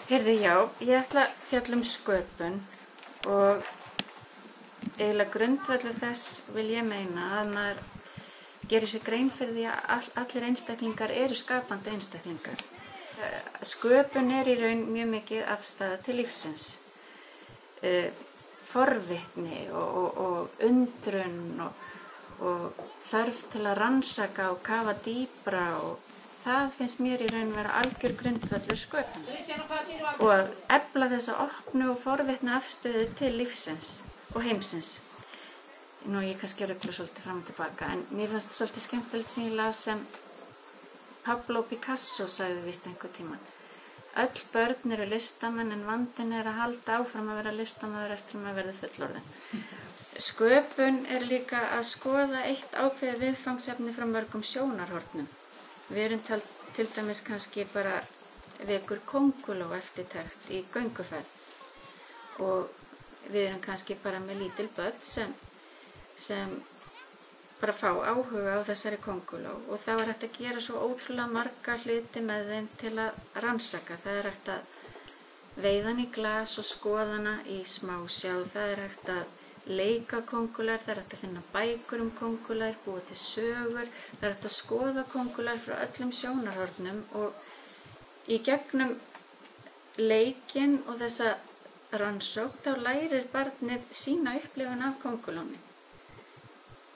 Heyrðu, já, ég ætla að fjalla sköpun og eiginlega grundvöllur þess vil ég meina að maður gerir sér grein fyrir því að allir einstaklingar eru skapandi einstaklingar. Sköpun í raun mjög mikið afstaða til lífsins. Forvitni og undrun og þörf til að rannsaka og kafa dýpra og það finnst mér í raun vera algjör grundvöllur sköpun. Og að efla þessa opnu og forvitnu afstöðu til lífsins og heimsins. Nú ég kannski rugla svolítið fram og tilbaka en mér fannst svolítið skemmtilegt sem ég las sem Pablo Picasso sagði víst einhvern tímann. Öll börn eru listamenn en vandinn er að halda áfram að vera listamaður eftir að maður verður fullorðinn. Sköpun líka að skoða eitt ákveðið viðfangsefni frá mörgum sjónarhornum. Við erum til dæmis kannski bara vekur kónguló eftirtekt í gönguferð og við erum kannski bara með lítil börn sem bara fá áhuga á þessari kónguló og þá er hægt að gera svo ótrúlega marga hluti með þeim til að rannsaka. Það er hægt að veiða hana í glas og skoða hana í smásjá, það er hægt að leika kóngulær, það er hægt að finna bækur kóngulær, búa til sögur, það er hægt að skoða kóngulær frá öllum sjónarhornum og í gegnum leikinn og þessa rannsókn þá lærir barnið sína upplifun af kóngulóni.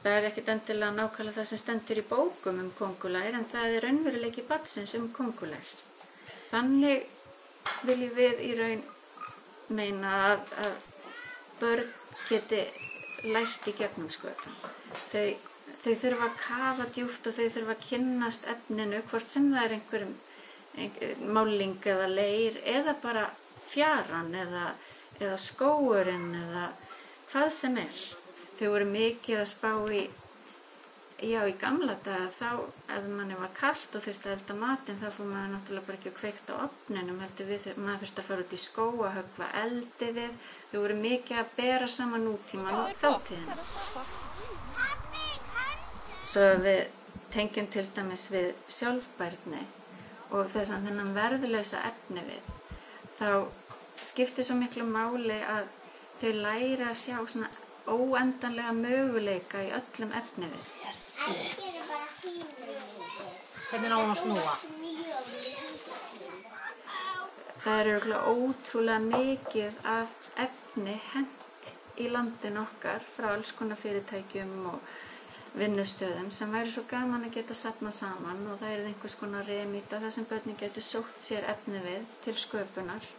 Það er ekkert endilega nákvæmlega það sem stendur í bókum kóngulær en það er raunveruleiki barnsins kóngulær. Þannig viljum við í raun meina að börn geti lært í gegnum sköpun. Þau þurfa að kafa djúpt og þau þurfa að kynnast efninu, hvort sem það er einhver máling eða leir eða bara fjaran eða skógurinn eða hvað sem er. Þau voru mikið að spá í gamla daga þá ef manni var kalt og þurfti að elda matinn þá fór maður náttúrulega bara ekki að kveikta á ofninum, maður þurfti að fara út í skóg að höggva eldi við. Þau voru mikið að bera saman nútímann og þátíðina. Svo við tengjum til dæmis við sjálfbærni og þennan verðlausa efni við, þá skiptir svo miklu máli að þau læra að sjá svona óendanlega möguleika í öllum efni við. Hvernig á hún að snúa? Það er örugglega ótrúlega mikið af efni hent í landinu okkar frá alls konar fyrirtækjum og vinnustöðum sem væri svo gaman að geta safnað saman og það er einhvers konar remýta þar sem börnin getur sótt sér efni við til sköpunar.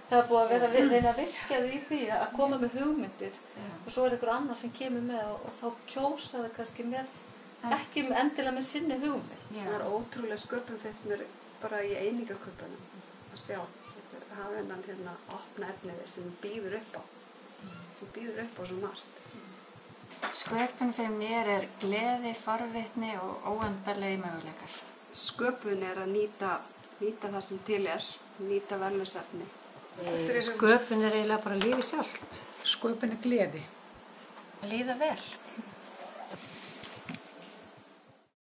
Það er búið að vera að reyna að virkja því í því að koma með hugmyndir og svo er einhver annar sem kemur með og þá kjósa það kannski með, ekki endilega með sinni hugmynd. Það er ótrúlega sköpun finnst mér bara í einingaköpunum að sjá að hafa þennan opna efnið sem býður upp á. Sem býður upp á svo margt. Sköpun fyrir mér er gleði, forvitni og óendanlegi möguleikar. Sköpun er að nýta það sem til er, nýta verðlausefni. Sköpun er eiginlega bara lífið sjálft. Sköpun er gleði. Líða vel.